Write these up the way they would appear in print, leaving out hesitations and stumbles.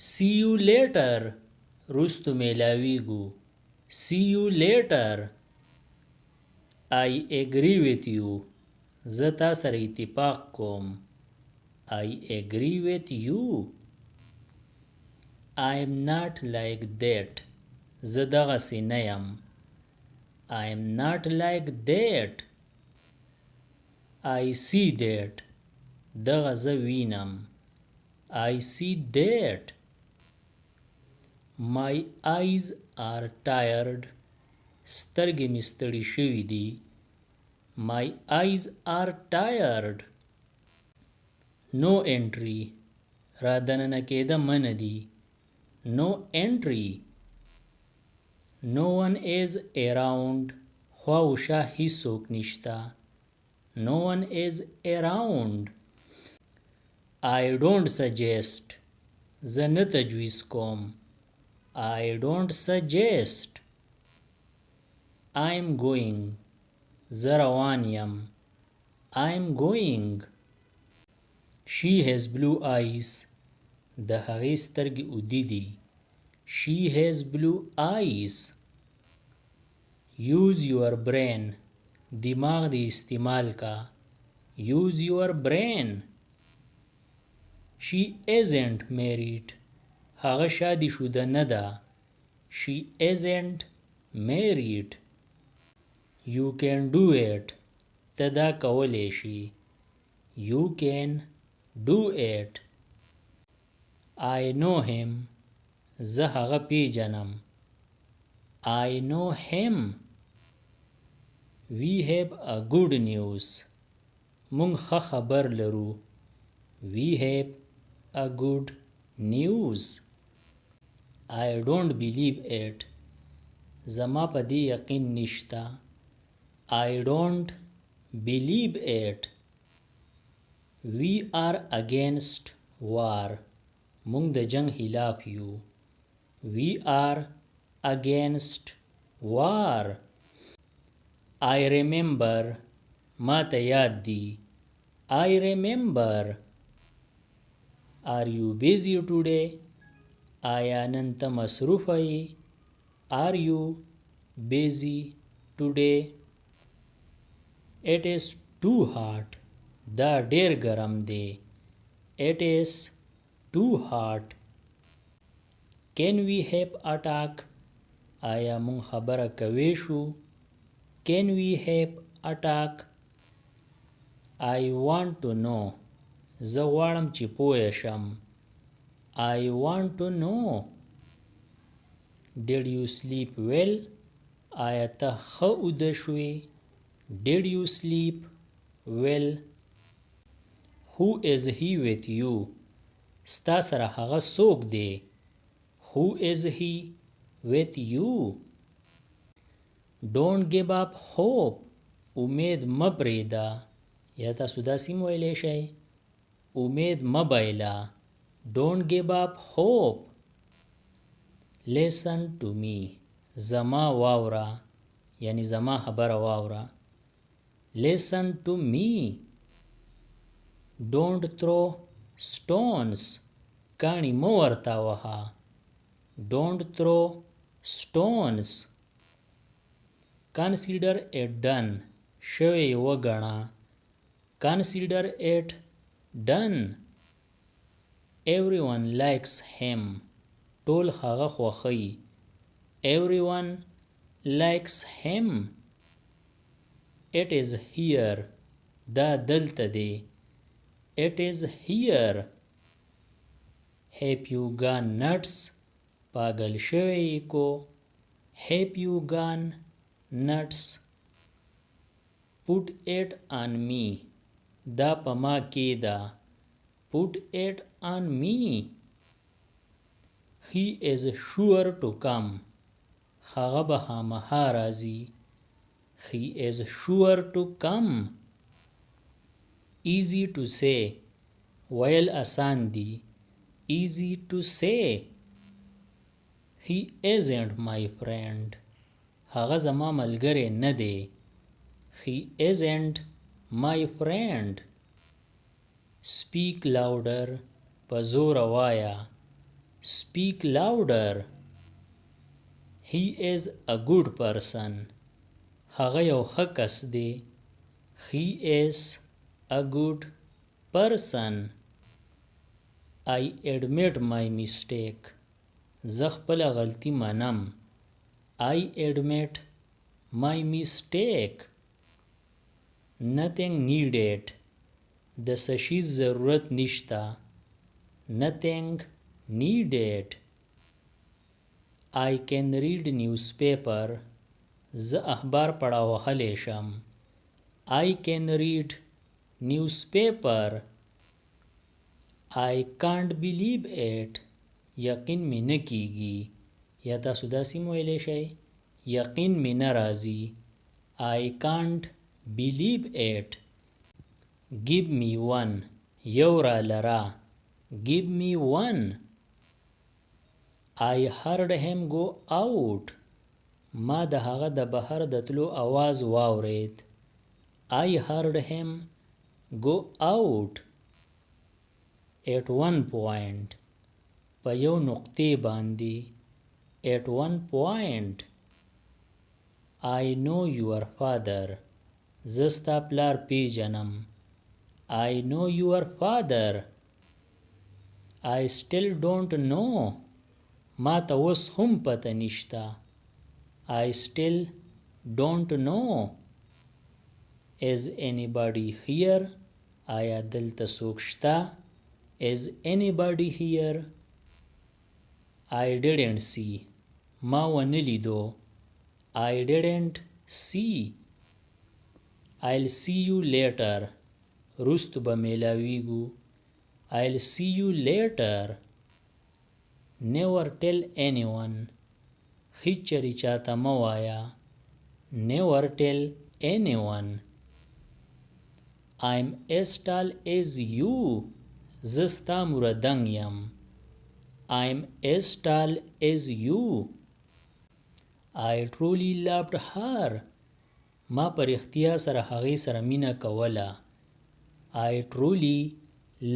See you later. رستو میلاویگو. See you later. I agree with you. زتا سره اتفاق کوم. I agree with you. I'm not like that. زدغسی نیم. I'm not like that. I see that. دغه زه وینم. I see that. My eyes are tired. سترګې مې ستړي شوي دي. My eyes are tired. No entry. را دننه کېده منع دي. No entry. No one is around. خوا و شا هیڅوک نشته. No one is around. I don't suggest. زه نه تجویز کوم. I don't suggest. I'm going. زه روان یم. I'm going. She has blue eyes. د هغې سترګې اودې دي. She has blue eyes. Use your brain. دماغ دې استعمال کا. Use your brain. She isn't married. هغه شادي شوده نه ده. She isn't married. You can do it. ته دا کولی شي. You can do it. I know him. زه هغه پیژنم. I know him. We have a good news. مونږ ښه خبر لرو. We have a good news. I don't believe it. زما په دې یقین نشته. I don't believe it. We are against war. مونږ د جنگ خلاف یو. We are against war. I remember. ما ته یاد دی. I remember. Are you busy today? آیا نن ته مصروفه یې؟ Are you busy today? It is too hot. دا ډیر ګرم دی. It is too hot. Can we have a talk? آیا مون خبره کوي شو؟ Can we have a talk? I want to know. زه غواړم چې پوه شم. I want to know. Did you sleep well? آیا ته ښه اوده شوې؟ Did you sleep well? Who is he with you? ستا سره هغه څوک دی؟ Who is he with you? Don't give up hope. امید مه پرېږده. یا تاسو داسې هم ویلی شئ. امید مه بایله. Don't give up hope. Listen to me. زما واوره. یعنی زما خبره واوره. Listen to me. Don't throw stones. کاڼي مه ورته وهه. Don't throw stones. Consider it done. شوی وګڼه. Consider it done. Everyone likes him. ټول هغه خوښوي. Everyone likes him. It is here. دا دلته دی. It is here. Have you gone nuts? پاگل شوی کو. Have you gone nuts? Put it on me. دا په ما کې ده. Put it on me. He is sure to come. هغه به خامخا راځي. He is sure to come. Easy to say. ویل آسان دی. Easy to say. He isn't my friend. هغه زما ملګری نه دی. He isn't my friend. Speak louder. په زور وایا. Speak louder. He is a good person. هغه یو ښه کس دی. He is a good person. I admit my mistake. زه خپله غلطي منم. I admit my mistake. Nothing needed. د څه شي ضرورت نشته. Nothing needed. I can read newspaper. زه اخبار پړاوهلی شم. I can read newspaper. I can't believe it. یقین می نه کیږي. یا تاسو داسې ویلی شئ یقین می نه راځي. I can't believe it. Give me one. یو را لره. Give me one. I heard him go out. ما د هغه د بهر د تلو आवाज واورید. I heard him go out. At one point. په یو نقطې باندې. At one point. I know your father. زه ستا پلار پیژنم. I know your father. I still don't know. ما ته اوس هم پته نشته. I still don't know. Is anybody here? آیا دلته څوک شته؟ Is anybody here? I didn't see. ما ونه لیدو. I didn't see. I'll see you later. رستو به میلاویږو. I'll see you later. Never tell anyone. هیڅ چرې چاته مه وایه. Never tell anyone. I'm as tall as you. زه ستا مردنګ یم. I'm as tall as you. I truly loved her. ما پر اختیا سره هغې سره مینه کوله. I truly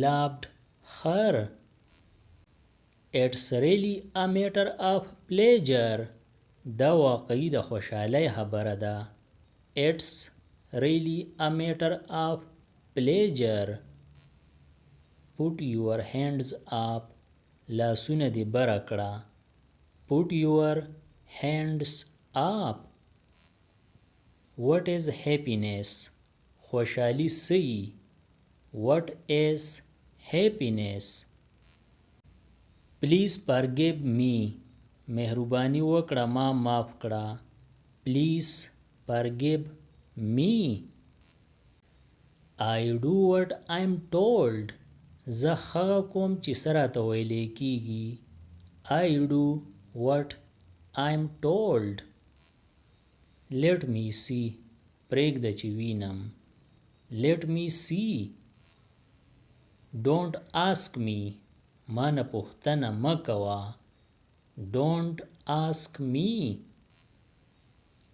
loved her. It's really a matter of pleasure. دا واقعي د خوشحالۍ خبره ده. It's really a matter of pleasure. Put your hands up. لاسونه دې بره کړه. Put your hands up. What is happiness? خوشحالي څه یي؟ What is happiness? Please forgive me. مهرباني وکړه ما معاف کړه. Please forgive me. I do what I'm told. زه هغه کوم چې څه راته ویلی کیږي. I do what I'm told. Let me see. پرېږده چې وینم. Let me see. Don't ask me. ما نه پوښتنه مه کوه. Don't ask me.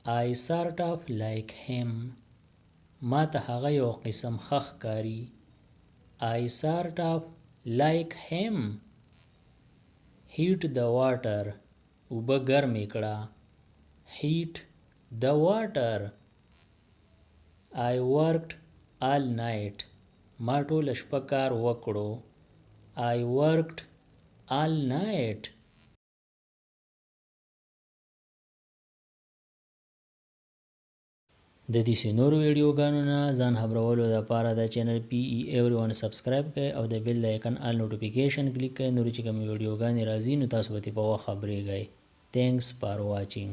I sort of like him. ما ته هغه یو قسم ښه ښکاري. I sort of like him. Heat the water. اوبه ګرمې کړه. Heat the water. I worked all night. ما ټوله شپه کار وکړو. I worked all night. د دې نورو ویډیوګانو نه ځان خبرولو لپاره د چینل PE Everyone سبسکرایب کړئ او د بیل د آیکن آل نوټیفیکیشن کلیک کړئ. نورې چې کومې ویډیوګانې راځي نو تاسو به ترې په وخت خبرېږئ. Thanks for watching.